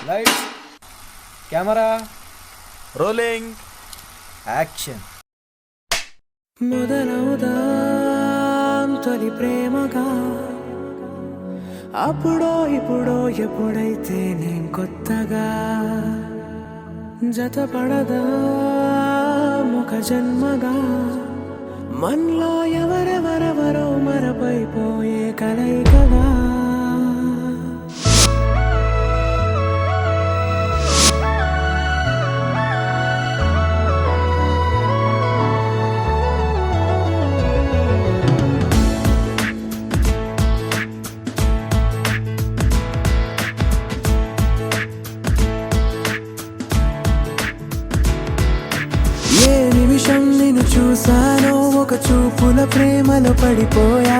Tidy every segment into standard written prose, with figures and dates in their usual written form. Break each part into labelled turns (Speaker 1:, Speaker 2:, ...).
Speaker 1: Lights camera
Speaker 2: rolling
Speaker 1: action.
Speaker 3: మొదలవుదాం తొలి ప్రేమగా, అప్పుడో ఇప్పుడో ఎప్పుడైతే నేను కొత్తగా జతపడదా ముఖ జన్మగా, మనలో ఎవరెవరెవరో మరపైపోయే కలయికగా. ఏ నిమిషం నిన్ను చూసానో ఒక చూపుల ప్రేమలో పడిపోయా,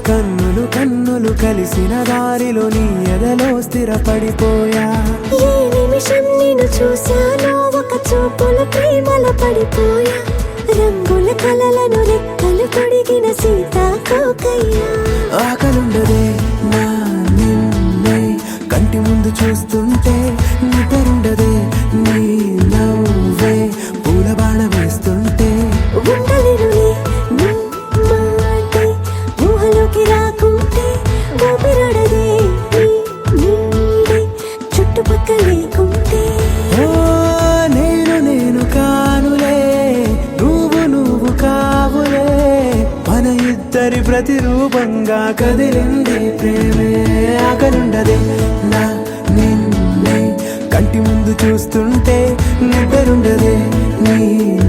Speaker 3: కన్నులు కన్నులు కలిసిన దారిలో నీ ఎదలో స్థిరపడిపోయా.
Speaker 4: ఏ నిమిషం నిన్ను చూసానో ఒక చూపుల ప్రేమలో పడిపోయా, రంగుల కలలను రెక్కలు తొడిగిన సీతాకోకయ్యా.
Speaker 3: ఆకలుండదే నా నిన్నే కంటి ముందు చూస్తుంటే, నిద్రుండదే నీ నవ్వే పూల బాణ వేస్తుంటే,
Speaker 4: ఉండలేనులే నీ మాటే ఊహలోకి రాకుంటే, ఊపిరాడదే నీ నీడే చుట్టుపక్కల లేకుంటే.
Speaker 3: ఓ నేను నేను కానులే నువ్వు నువ్వు కావులే, మన ఇద్దరి ప్రతిరూపంగా కదిలింది ప్రేమే. ఆకలుండదే నా నిన్నే కంటి ముందు చూస్తుంటే, నిద్రుండదే నీ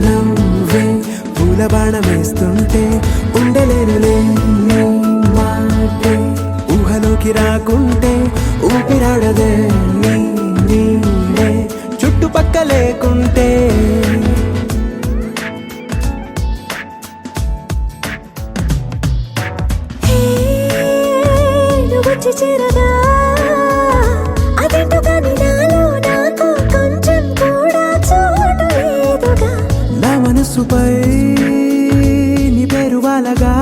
Speaker 3: నవ్వే పూల బాణ వేస్తుంటే, ఉండలేనులే నీ మాటే ఊహలోకి రాకుంటే, ఊపిరాడదే నీ నీడే చుట్టుపక్క లేకుంటే.
Speaker 4: హే నువ్వు వచ్చి చేరగా, అదేంటో కానీ నాలో నాకు కొంచెం కూడా చోటు లేదుగా.
Speaker 3: నా మనసుపై నీ పేరు వాలగా,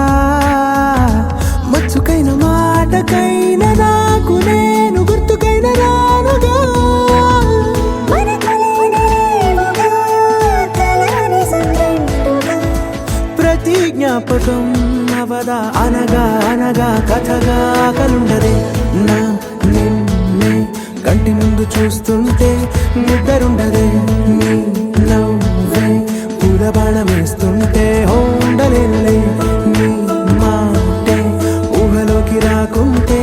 Speaker 3: మచ్చుకైన మాటకైన నాకు నేను గుర్తుకైన రానుగా.
Speaker 4: మన కలయినలేవుగా, కలని సందెంటుగా.
Speaker 3: ప్రతి జ్ఞాపకం అవదా అనగా అనగా కథగా. ఆకలుండదే నా నిన్నే కంటి ముందు చూస్తుంటే, నిద్రుండదే నీ నవ్వే పూల బాణ వేస్తుంటే, ఉండలేనులే నీ మాటే ఊహలోకి రాకుంటే,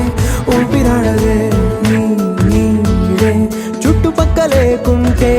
Speaker 3: ఊపిరాడదే నీ నీడే చుట్టుపక్క లేకుంటే.